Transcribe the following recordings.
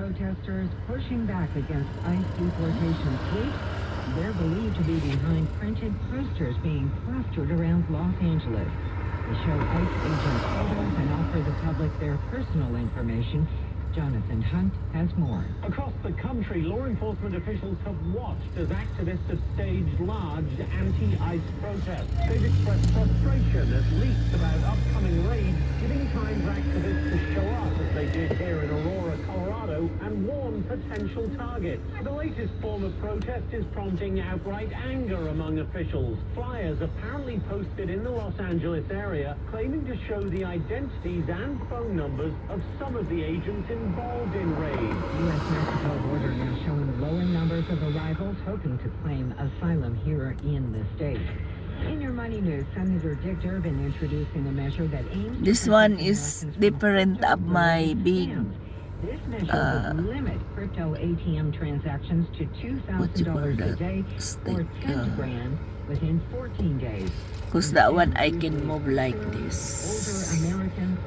protesters pushing back against ICE deportation sweeps. They're believed to be behind printed posters being plastered around Los Angeles. They show ICE agents photos and offer the public their personal information. Jonathan Hunt has more. Across the country, law enforcement officials have watched as activists have staged large anti-ICE protests. They've expressed frustration at least about upcoming raids, giving time for activists to show up as they did here in Aurora, Colorado, and warn potential targets. The latest form of protest is prompting outright anger among officials. Flyers apparently posted in the Los Angeles area claiming to show the identities and phone numbers of some of the agents involved in raids. U.S.-Mexico border now showing lower numbers of arrivals hoping to claim asylum here in the state. In your money news, Senator Dick Durbin introducing a measure that aims... This one is different of my big This measure would limit crypto ATM transactions to $2,000 a day or $10,000 within 14 days. because that one I can move like this.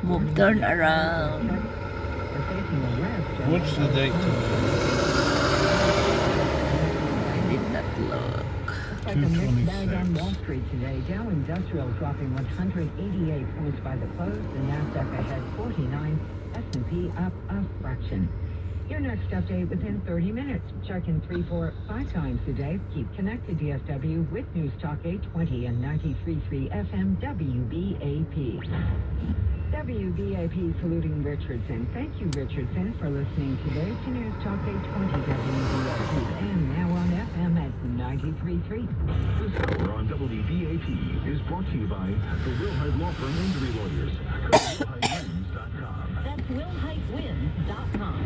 Move, turn around. What's the date today? I did not look. Like a mixed bag on Wall Street today. Dow Industrial dropping 188 points by the close. The Nasdaq ahead 49. S&P up a fraction. Your next update within 30 minutes. Check in 3, 4, 5 times a day. Keep connected DSW with News Talk 820 and 93.3 FM WBAP. WBAP saluting Richardson. Thank you, Richardson, for listening today to News Talk 820 WBAP and now on FM at 93.3. This hour on WBAP is brought to you by the Wilhite Law Firm Injury Lawyers. Go to WilhiteWins.com. That's WilhiteWins.com.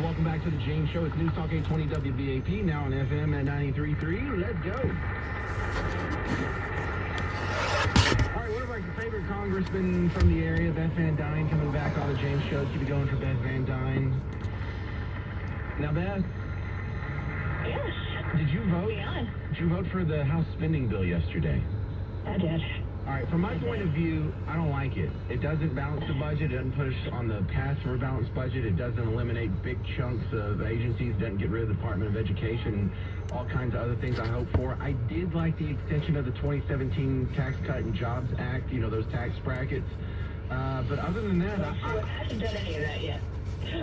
Welcome back to the James Show. It's News Talk 820 WBAP, now on FM at 93.3. Let's go. All right, one of our favorite congressmen from the area, Beth Van Dyne, coming back on the James Show. Keep it going for Beth Van Dyne. Now, Beth. Yes. Did you vote? Yeah. Did you vote for the House spending bill yesterday? I did. All right, from my point of view, I don't like it. It doesn't balance the budget. It doesn't put us on the path for a balanced budget. It doesn't eliminate big chunks of agencies. It doesn't get rid of the Department of Education, all kinds of other things I hope for. I did like the extension of the 2017 Tax Cut and Jobs Act, you know, those tax brackets. But other than that, It hasn't done any of that yet.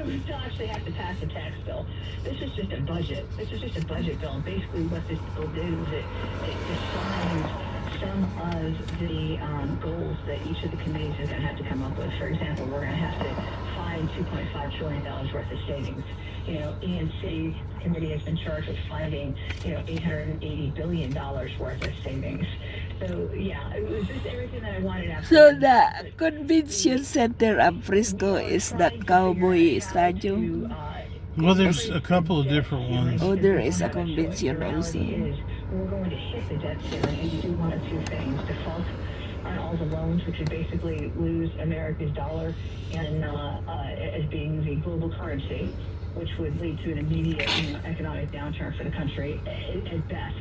We still actually have to pass a tax bill. This is just a budget. This is just a budget bill. Basically, what this bill did is it defines some of the goals that each of the committees is going to have to come up with. For example, we're going to have to find $2.5 trillion worth of savings. You know, E&C committee has been charged with finding, $880 billion worth of savings. So, yeah, it was just everything that I wanted. So the convention center of Frisco is that Cowboy Stadium? Well, there's a couple of different ones. Oh, there is a convention also. We're going to hit the debt ceiling and do one of two things: default on all the loans, which would basically lose America's dollar and as being the global currency, which would lead to an immediate economic downturn for the country at best.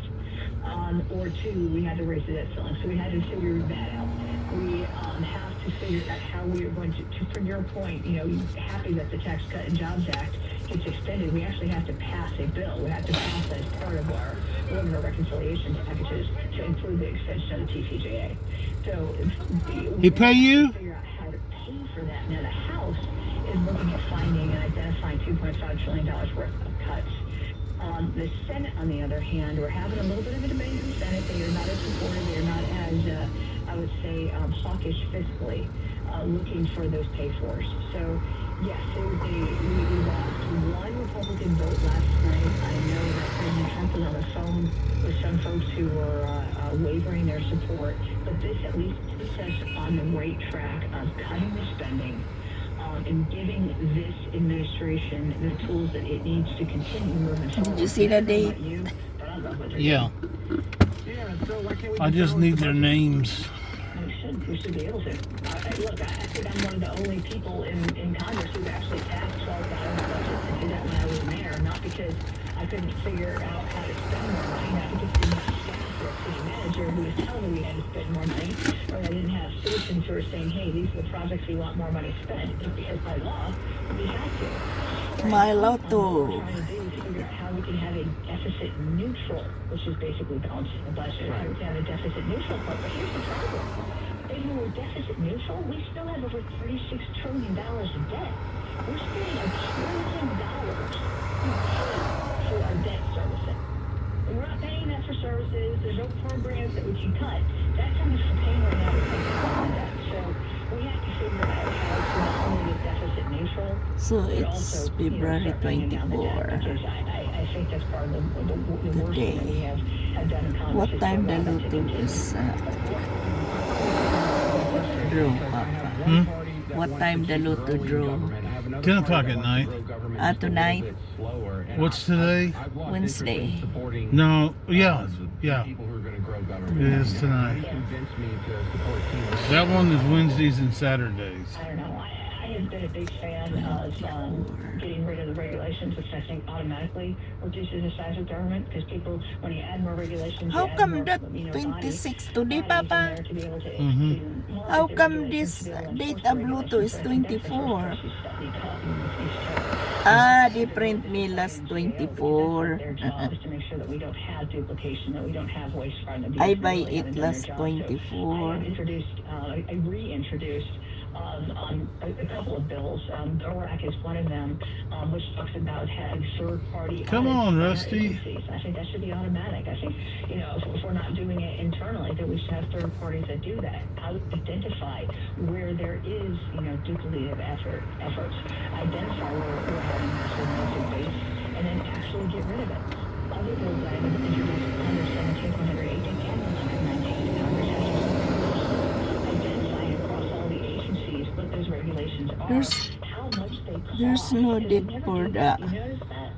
Or two, we had to raise the debt ceiling. So we had to figure that out. We have to figure out how we are going to from your point, happy that the Tax Cut and Jobs Act gets extended. We actually have to pass a bill. We have to pass as part of our reconciliation packages to include the extension of the TCJA. So He pay you? Figure out how to pay for that. Now the House is looking at finding and identifying $2.5 trillion worth of cuts. The Senate, on the other hand, we're having a little bit of a debate in the Senate. They are not as supportive. They are not as, I would say, hawkish fiscally, looking for those pay-fors. So, yes, we lost one Republican vote last night. I know that President Trump was on the phone with some folks who were wavering their support, but this at least puts us on the right track of cutting the spending and giving this administration the tools that it needs to continue moving forward. Did you see that date? Yeah. I just need their names. We should be able to. Look, I think I'm one of the only people in Congress who've actually passed $12 budget to do that when I was mayor, not because I couldn't figure out how to spend more money, not because we didn't have staff or city manager who was telling me we had to spend more money, or I didn't have citizens who were saying, hey, these are the projects we want more money spent, it's because by law, we have to. My What Lotto. we're trying to do is figure out how we can have a deficit neutral, which is basically balancing the budget. How we can have a deficit neutral part, but here's the problem. Even when we're deficit neutral, we still have over $36 trillion in debt. We're spending $1 trillion for our debt servicing. And we're not paying that for services. There's no programs that we can cut. That's how much we're paying right now to pay for the debt. So we have to figure out how to not only get deficit neutral, So but it's also, February start bringing down the debt, 24. because I think that's part of the worst thing that we have done in Congress. What is time to the allow that to Lotto continue. is draw, Papa? What time the Lotto draw? 10 o'clock at night. Tonight? What's today? Wednesday. No, yeah. It is tonight. That one is Wednesdays and Saturdays. I don't know. I have been a big fan of getting rid of the regulations, which I think automatically reduces the size of government, because people, when you add more regulations, How you add come more, that bodies 26 today, in Papa? there to be able to Mhm. How to come regulations this to be able to date enforce of Lotto is regulations. So I think that's the first 24? place you start. You cut these terms. Different me last 24. Their job is to make sure that we don't have duplication, that we don't have waste, fraud, and abuse. I They buy really it haven't done their last job. So 24. I have introduced, I reintroduced on a couple of bills. ORAC is one of them, which talks about having third-party Come audits on, by our Rusty. agencies. I think that should be automatic. I think, if we're not doing it internally, that we should have third parties that do that. How to identify where there is, duplicative efforts. Identify where we're having massive waste, and then actually get rid of it. Other bills that I have introduced, 117, 118, and 119, Congress has to identify across all the agencies what those regulations are, how much they cost. There's no because they date never for do that. You notice that?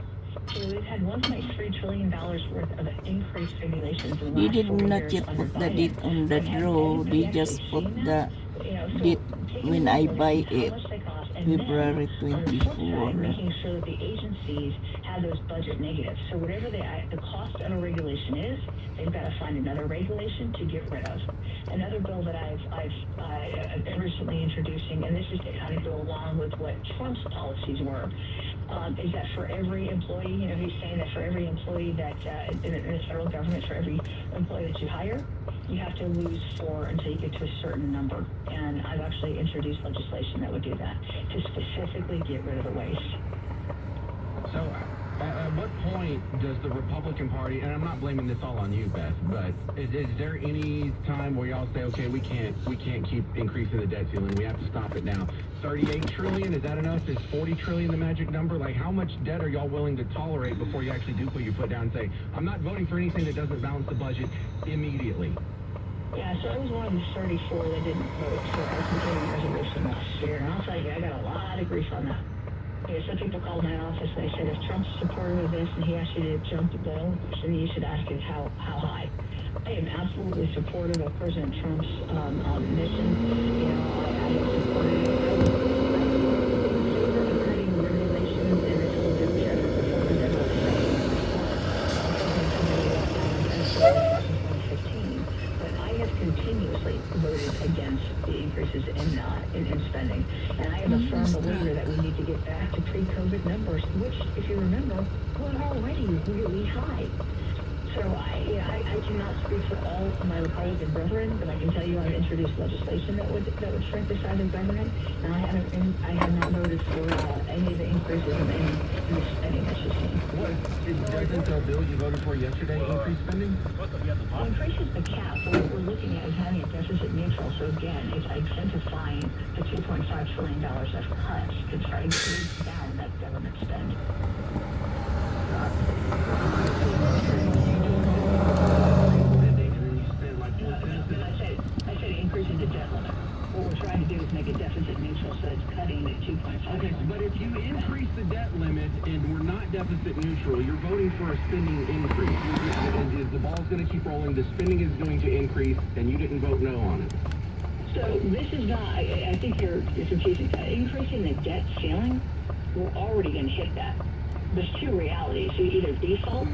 So we've had $1.3 trillion worth of increased regulations in the They last did 4 not years yet under put the Biden. date on the But have draw. anybody They actually just put seen the that? So date taking when a I look buy at how it, much they cost, and then February on the flip side, 24. making sure that the agencies have those budget negatives. So whatever the cost of a regulation is, they've got to find another regulation to get rid of. Another bill that I've been recently introducing, and this is to kind of go along with what Trump's policies were, is that for every employee, he's saying that for every employee that in the federal government, for every employee that you hire, you have to lose 4 until you get to a certain number. And I've actually introduced legislation that would do that, to specifically get rid of the waste. So, at what point does the Republican Party, and I'm not blaming this all on you, Beth, but is there any time where y'all say, okay, we can't keep increasing the debt ceiling, we have to stop it now? 38 trillion, is that enough? Is 40 trillion the magic number? Like, how much debt are y'all willing to tolerate before you actually do put your foot down and say, I'm not voting for anything that doesn't balance the budget immediately? Yeah, so I was one of the 34 that didn't vote for our continuing resolution last year, and I'll tell you, I got a lot of grief on that. Some people called my office and they said, if Trump's supportive of this and he asked you to jump the bill, then you should ask him how high. I am absolutely supportive of President Trump's mission. I have supported it. I was in favor of cutting regulations and this whole debt credit before the deadline. But I have continuously voted against the increases in spending. And I am a firm believer that we need to get back to pre-COVID numbers, which, if you remember, were already really high. So I cannot speak for all of my Republican brethren, but I can tell you I've introduced legislation that would shrink the size of government, and I have not voted for any of the increases in the spending that you've seen. Doesn't the bill you voted for yesterday increase spending? Well, increases the cap. What we're looking at is having a deficit neutral. So again, it's identifying the $2.5 trillion of cuts to try to reduce down that government spend. I said increasing the debt limit. What we're trying to do is make it deficit neutral, so it's cutting the 2.5. Okay, but if you increase the debt limit and we're not deficit neutral, you're voting for a spending increase. Is the ball's going to keep rolling? The spending is going to increase, and you didn't vote no on it. So this is not, I think you're confusing. Increasing the debt ceiling, we're already going to hit that. There's two realities. You either default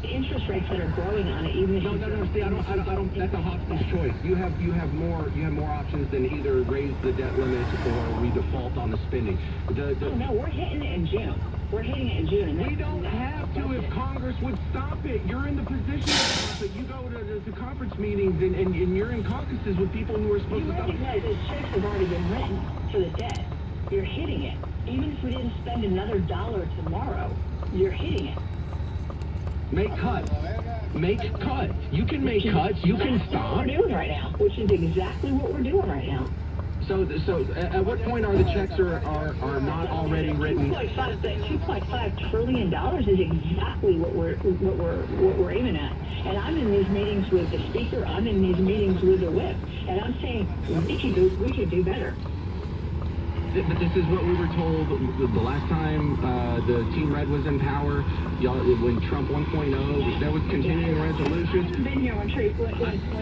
interest rates that are growing on it, even if No. See, I don't. That's a hostage choice. You have more options than either raise the debt limit or we default on the spending. Oh, no, we're hitting it in June. We're hitting it in June. And We don't have to if Congress would stop it. You're in the position to stop it. You go to conference meetings and you're in caucuses with people who are supposed You to stop it. recognize those checks have already been written for the debt. You're hitting it. Even if we didn't spend another dollar tomorrow, you're hitting it. Make cuts. Make cuts. You can make cuts. You can That's what stop. we're doing right now, which is exactly what we're doing right now. So at what point are the checks are not already written? $2.5 trillion is exactly what we're aiming at. And I'm in these meetings with the speaker. I'm in these meetings with the whip, and I'm saying we could do better. But this is what we were told the last time the Team Red was in power. Y'all, when Trump 1.0, there was continuing resolutions. I've been here when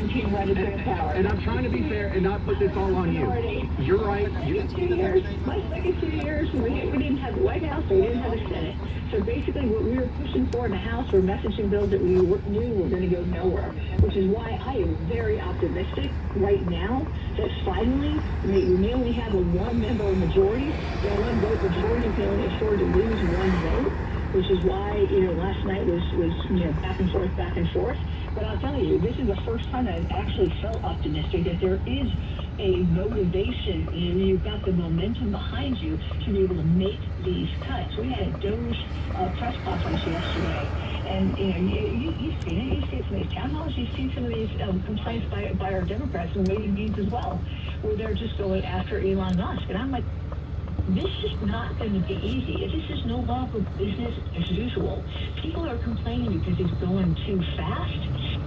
Team Red is in power. And I'm trying to be fair and not put this all on you. You're right. My second 2 years, we didn't have the White House, we didn't have the Senate. So basically what we were pushing for in the House were messaging bills that we knew were going to go nowhere, which is why I am very optimistic right now that finally we may only have a one-member majority. That one-vote majority can only afford to lose one vote, which is why, last night was back and forth. But I'll tell you, this is the first time I've actually felt optimistic that there is a motivation and you've got the momentum behind you to be able to make these cuts. We had a DOGE press conference yesterday, and you've seen it. You've seen some of these town halls. You've seen some of these complaints by our Democrats in waiting meetings as well, where they're just going after Elon Musk. And I'm like, this is not going to be easy. This is no longer business as usual. People are complaining because he's going too fast,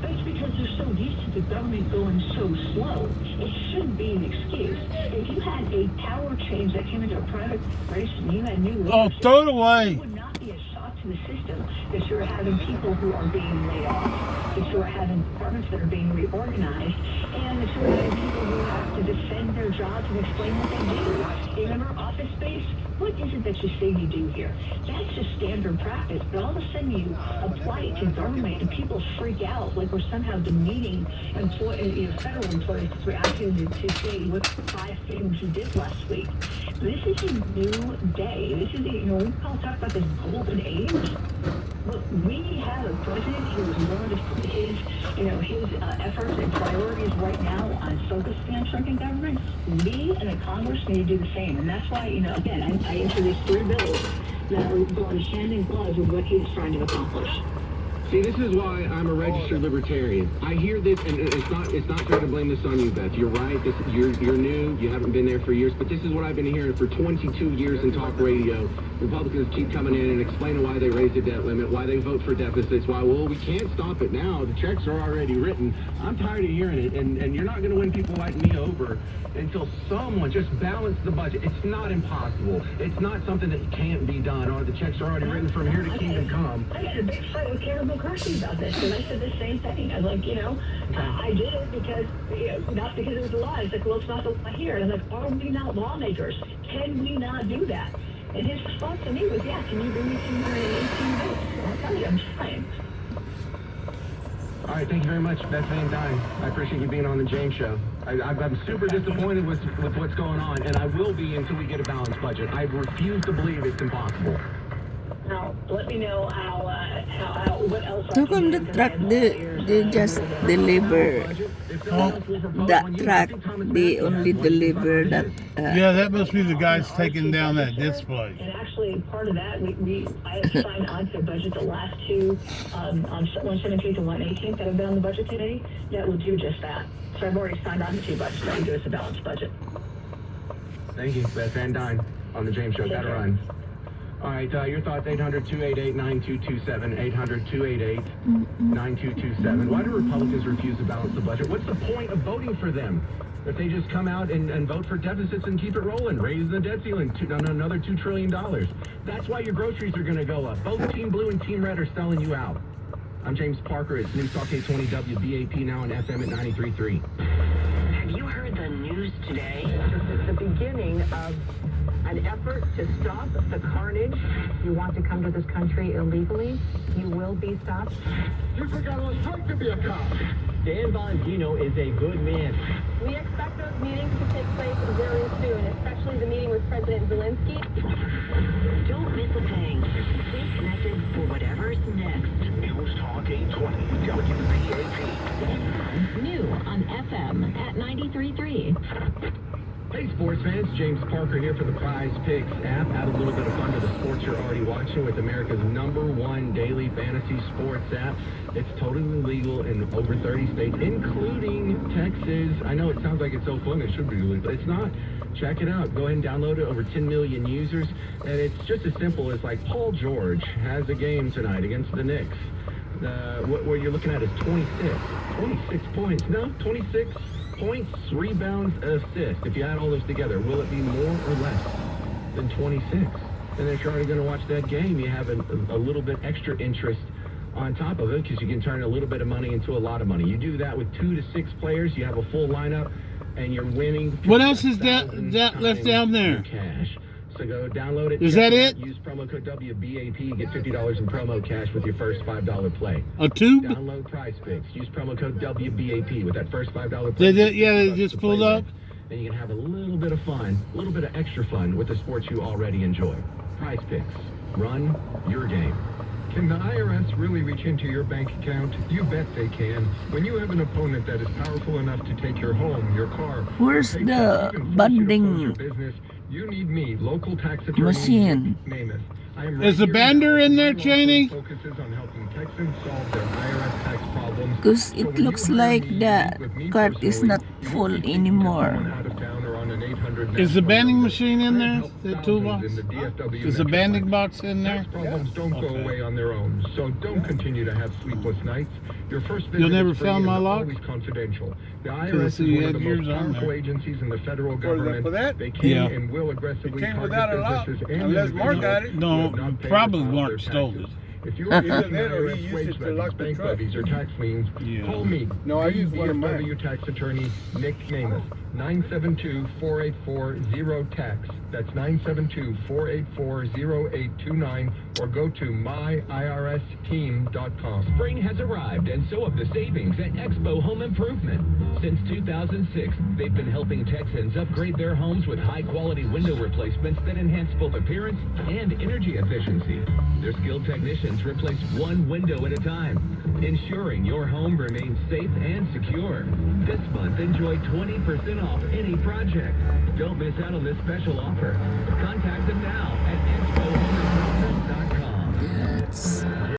but it's because they're so used to the government going so slow. It shouldn't be an excuse. If you had a power change that came into a private race and you had new Oh, leadership, throw it away. it would not be a shock to the system that you're having people who are being laid off, that you're having departments that are being reorganized, and that you're having people who have to defend their jobs and explain what they do. Remember office space? What is it that you say you do here? That's just standard practice. But all of a sudden you apply it to government and people freak out like we're somehow demeaning federal employees because we're asking them to say what 5 things you did last week. This is a new day. This is we talk about this golden age. Look, we have a president who is willing to put his efforts and priorities right now on focusing on shrinking government. We and the Congress need to do the same. And that's why, again, I introduced 3 bills that are going hand in glove with what he's trying to accomplish. See, this is why I'm a registered libertarian. I hear this, and it's not fair to blame this on you, Beth. You're right. You're new. You haven't been there for years, but this is what I've been hearing for 22 years in talk radio. Republicans keep coming in and explaining why they raise the debt limit, why they vote for deficits, why, we can't stop it now. The checks are already written. I'm tired of hearing it, and you're not going to win people like me over until someone just balance the budget. It's not impossible. It's not something that can't be done, or the checks are already written from here to Kingdom Come. I had a big fight with Karen McCarthy about this, and I said the same thing. I was like, I did it because, not because it was a lie. It's like, well, it's not the law here. And I'm like, are we not lawmakers? Can we not do that? And his response to me was, yeah, can you bring me 218 votes? I'll tell you, I'm trying. All right, thank you very much, Beth Van Dyne. I appreciate you being on the James Show. I'm super disappointed with what's going on, and I will be until we get a balanced budget. I refuse to believe it's impossible. Now, let me know how what else I How can come do the to truck handle they just deliver that truck? They only deliver that. Yeah, that must be the guys taking down that display. And actually, part of that, I have signed on to budget the last 2, on 117th and 118th that have been on the budget today, that will do just that. So I've already signed on to 2 budgets that will do us a balanced budget. Thank you, Beth Van Dyne, on the James Show. Gotta run. All right, your thoughts, 800-288-9227, 800-288-9227. Why do Republicans refuse to balance the budget? What's the point of voting for them? If they just come out and vote for deficits and keep it rolling, raise the debt ceiling to another $2 trillion. That's why your groceries are going to go up. Both Team Blue and Team Red are selling you out. I'm James Parker. It's News Talk 820 WBAP, now on FM at 93.3. Have you heard the news today? It's the beginning of an effort to stop the carnage. You want to come to this country illegally, you will be stopped. You forgot what it's like to be a cop. Dan Bongino is a good man. We expect those meetings to take place very soon, especially the meeting with President Zelensky. Don't miss a thing. Stay connected for whatever's next. News Talk 820 WBAP. New on FM at 93.3. Hey sports fans, James Parker here for the Prize Picks app. Add a little bit of fun to the sports you're already watching with America's #1 daily fantasy sports app. It's totally legal in over 30 states, including Texas. I know it sounds like it's so fun, it should be legal, but it's not. Check it out. Go ahead and download it. Over 10 million users. And it's just as simple as like Paul George has a game tonight against the Knicks. What you're looking at is 26 points. No, 26 points, rebounds, assists. If you add all those together, will it be more or less than 26? And if you're already going to watch that game, you have a little bit extra interest on top of it because you can turn a little bit of money into a lot of money. You do that with 2 to 6 players. You have a full lineup, and you're winning. What else is that 1,000 left down there? times your Cash. So go download it. Is check that out, it? Use promo code WBAP. Get $50 in promo cash with your first $5 play. A tube? Download Prize Picks. Use promo code WBAP with that first $5 play. They just pulled up? And you can have a little bit of fun, a little bit of extra fun with the sports you already enjoy. Prize Picks. Run your game. Can the IRS really reach into your bank account? You bet they can. When you have an opponent that is powerful enough to take your home, your car, Where's take the tax, even force you to bonding close your business, you need me, local tax attorney machine? Namath. I am Is the here bander now. in there, My law Cheney? firm focuses on helping Texans solve their IRS tax problems. Because So it when you looks hire like me, the meet with me cart is personally, not you full won't be speaking to anymore. someone out of town or on an 800 Is the national banding number. machine in I there? help The thousands toolbox? in the DFW Is the banding metroplex. box in there? Tax problems don't go Okay. away on their own, so don't continue to have sleepless nights. Your first visit You'll never is free found and my lock? always confidential. The Till IRS see is you one of had the yours most on powerful there. agencies in the federal For government. that? They can Yeah. and will aggressively It came target without a lock, businesses and unless Mark individuals got it. who No, have not paid probably or filed Mark their stole taxes. it. If you're Either facing that or he IRS used wage it to levies, lock the bank truck. levies, or tax liens, Yeah. call me. No, I used one of mine. DFW tax attorney Nick Namath. 972-484-0-TAX. That's 972-484-0829, or go to myiRSteam.com. Spring has arrived, and so have the savings at Expo Home Improvement. Since 2006, they've been helping Texans upgrade their homes with high-quality window replacements that enhance both appearance and energy efficiency. Their skilled technicians replace one window at a time, ensuring your home remains safe and secure. This month, enjoy 20% off any project. Don't miss out on this special offer. Contact them now at expohomeimprovement.com.